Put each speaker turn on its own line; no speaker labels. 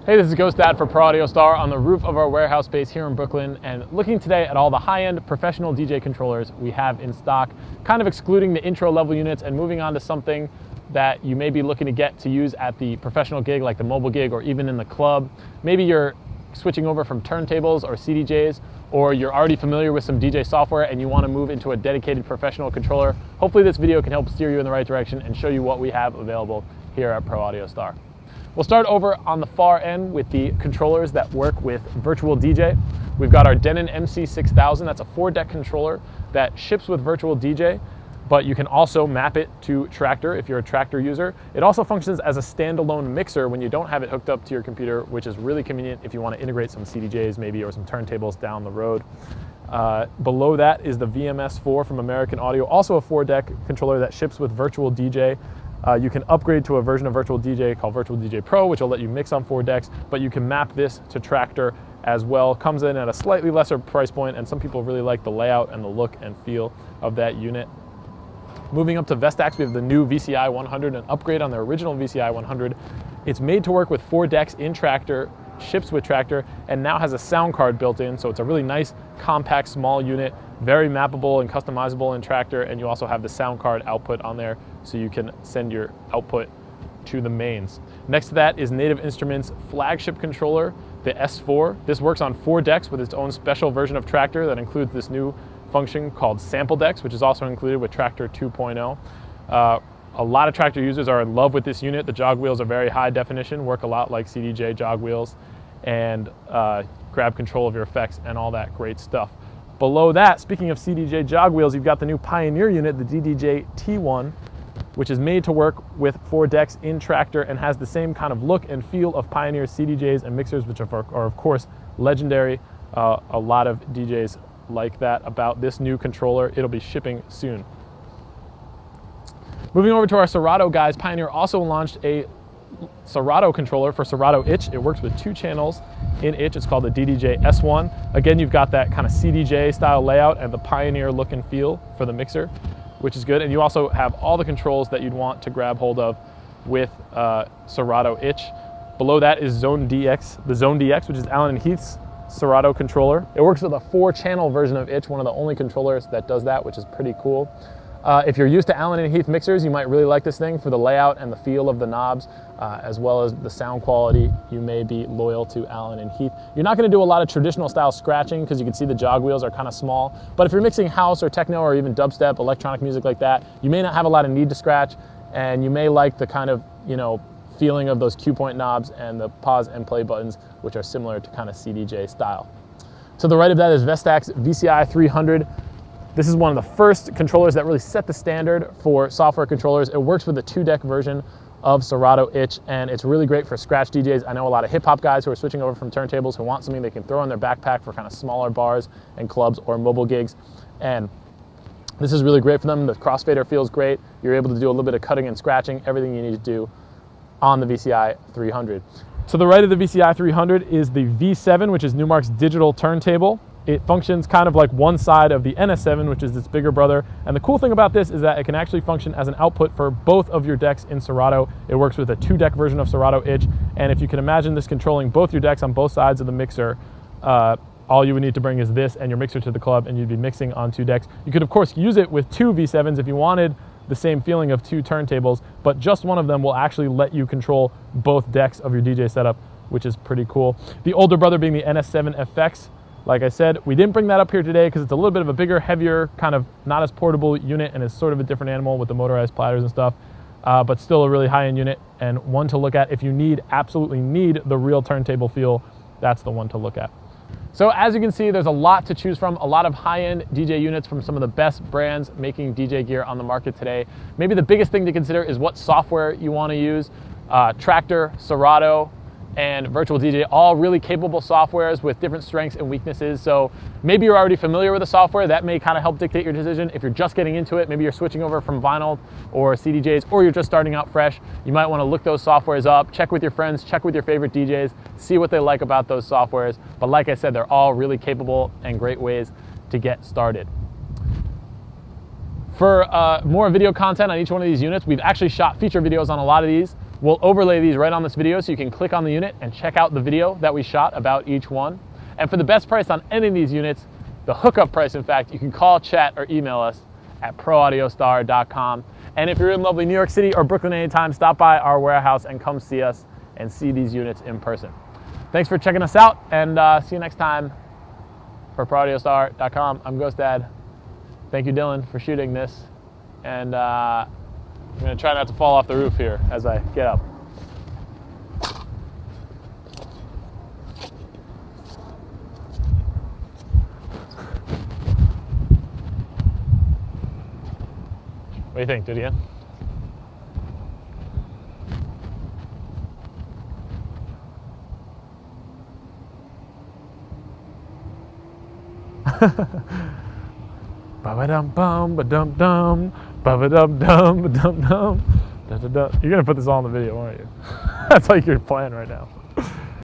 Hey, this is Ghost Dad for Pro Audio Star on the roof of our warehouse space here in Brooklyn, and looking today at all the high-end professional DJ controllers we have in stock, kind of excluding the intro level units and moving on to something that you may be looking to get to use at the professional gig, like the mobile gig, or even in the club. Maybe you're switching over from turntables or CDJs, or you're already familiar with some DJ software and you want to move into a dedicated professional controller. Hopefully this video can help steer you in the right direction and show you what we have available here at Pro Audio Star. We'll start over on the far end with the controllers that work with Virtual DJ. We've got our Denon MC6000. That's a 4-deck controller that ships with Virtual DJ, but you can also map it to Traktor if you're a Traktor user. It also functions as a standalone mixer when you don't have it hooked up to your computer, which is really convenient if you want to integrate some CDJs maybe or some turntables down the road. Below that is the VMS4 from American Audio, also a 4-deck controller that ships with Virtual DJ. You can upgrade to a version of Virtual DJ called Virtual DJ Pro, which will let you mix on 4 decks, but you can map this to Traktor as well. Comes in at a slightly lesser price point, and some people really like the layout and the look and feel of that unit. Moving up to Vestax, we have the new VCI-100, an upgrade on the original VCI-100. It's made to work with 4 decks in Traktor, ships with Traktor, and now has a sound card built in, so it's a really nice, compact, small unit, very mappable and customizable in Traktor, and you also have the sound card output on there, so you can send your output to the mains. Next to that is Native Instruments' flagship controller, the S4. This works on 4 decks with its own special version of Traktor that includes this new function called Sample Decks, which is also included with Traktor 2.0. A lot of Traktor users are in love with this unit. The jog wheels are very high definition, work a lot like CDJ jog wheels, and grab control of your effects and all that great stuff. Below that, speaking of CDJ jog wheels, you've got the new Pioneer unit, the DDJ-T1, which is made to work with 4 decks in Traktor and has the same kind of look and feel of Pioneer CDJs and mixers, which are of course legendary. A lot of DJs like that about this new controller. It'll be shipping soon. Moving over to our Serato guys, Pioneer also launched a Serato controller for Serato Itch. It works with 2 channels in Itch. It's called the DDJ-S1. Again, you've got that kind of CDJ style layout and the Pioneer look and feel for the mixer, which is good. And you also have all the controls that you'd want to grab hold of with Serato Itch. Below that is Xone DX, the Xone DX, which is Allen and Heath's Serato controller. It works with a 4-channel version of Itch, one of the only controllers that does that, which is pretty cool. If you're used to Allen and Heath mixers, you might really like this thing for the layout and the feel of the knobs, as well as the sound quality. You may be loyal to Allen and Heath. You're not going to do a lot of traditional style scratching because you can see the jog wheels are kind of small, but if you're mixing house or techno or even dubstep, electronic music like that, you may not have a lot of need to scratch, and you may like the kind of, feeling of those cue point knobs and the pause and play buttons, which are similar to kind of CDJ style. To the right of that is Vestax VCI-300. This is one of the first controllers that really set the standard for software controllers. It works with the 2-deck version of Serato Itch, and it's really great for scratch DJs. I know a lot of hip-hop guys who are switching over from turntables who want something they can throw in their backpack for kind of smaller bars and clubs or mobile gigs, and this is really great for them. The crossfader feels great. You're able to do a little bit of cutting and scratching, everything you need to do on the VCI-300. To the right of the VCI-300 is the V7, which is Numark's digital turntable. It functions kind of like one side of the NS7, which is its bigger brother. And the cool thing about this is that it can actually function as an output for both of your decks in Serato. It works with a 2-deck version of Serato Itch. And if you can imagine this controlling both your decks on both sides of the mixer, all you would need to bring is this and your mixer to the club, and you'd be mixing on 2 decks. You could, of course, use it with 2 V7s if you wanted the same feeling of 2 turntables, but just one of them will actually let you control both decks of your DJ setup, which is pretty cool. The older brother being the NS7FX. Like I said, we didn't bring that up here today because it's a little bit of a bigger, heavier, kind of not as portable unit, and is sort of a different animal with the motorized platters and stuff, but still a really high-end unit and one to look at. If you absolutely need the real turntable feel, that's the one to look at. So as you can see, there's a lot to choose from, a lot of high-end DJ units from some of the best brands making DJ gear on the market today. Maybe the biggest thing to consider is what software you want to use. Traktor, Serato, and Virtual DJ, all really capable softwares with different strengths and weaknesses. So maybe you're already familiar with the software. That may kind of help dictate your decision. If you're just getting into it, maybe you're switching over from vinyl or CDJs, or you're just starting out fresh, you might want to look those softwares up, check with your friends, check with your favorite DJs, see what they like about those softwares. But like I said, they're all really capable and great ways to get started. For more video content on each one of these units, we've actually shot feature videos on a lot of these. We'll overlay these right on this video so you can click on the unit and check out the video that we shot about each one. And for the best price on any of these units, the hookup price in fact, you can call, chat, or email us at proaudiostar.com. And if you're in lovely New York City or Brooklyn anytime, stop by our warehouse and come see us and see these units in person. Thanks for checking us out, and see you next time. For proaudiostar.com, I'm Ghost Dad. Thank you, Dylan, for shooting this. And I'm gonna try not to fall off the roof here as I get up. What do you think? Do it again? Ba-ba-dum-bum, ba-dum-dum, ba-ba-dum-dum, ba-dum-dum, da-da-da. You're gonna put this all in the video, aren't you? That's like your plan right now.